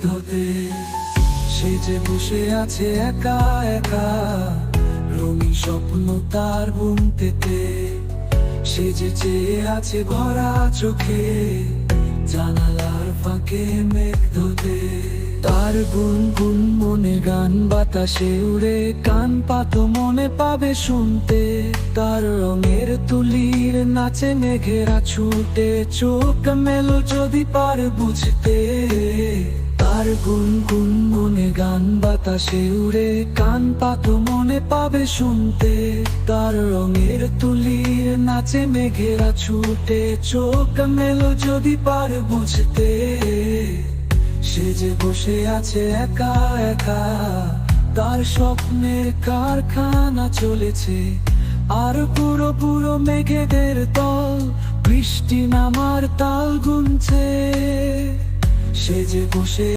ধোতে। সে যে বসে আছে একা একা, রঙিন স্বপ্ন তার বুনতেতে। সে যে চেয়ে আছে ভরা চোখে, জানালার ফাঁকে মেঘ ধোতে। তার গুনগুন মনে গান বাতাসে উড়ে, কান পাতো মনে পাবে শুনতে। তার রঙের তুলির নাচে মেঘেরা ছুটে, চোখ মেলো যদি পারে বুঝতে। তার গুনগুন মনে গান বাতাসে উড়ে, কান পাতো মনে পাবে শুনতে। তার রঙের তুলির নাচে মেঘেরা ছুটে, চোখ মেলো যদি পারে বুঝতে। সে যে বসে আছে একা একা, তার স্বপ্নের কারখানা চলেছে। আর পুরো পুরো মেঘেদের দল, বৃষ্টি নামার তাল গুনছে। সে যে বসে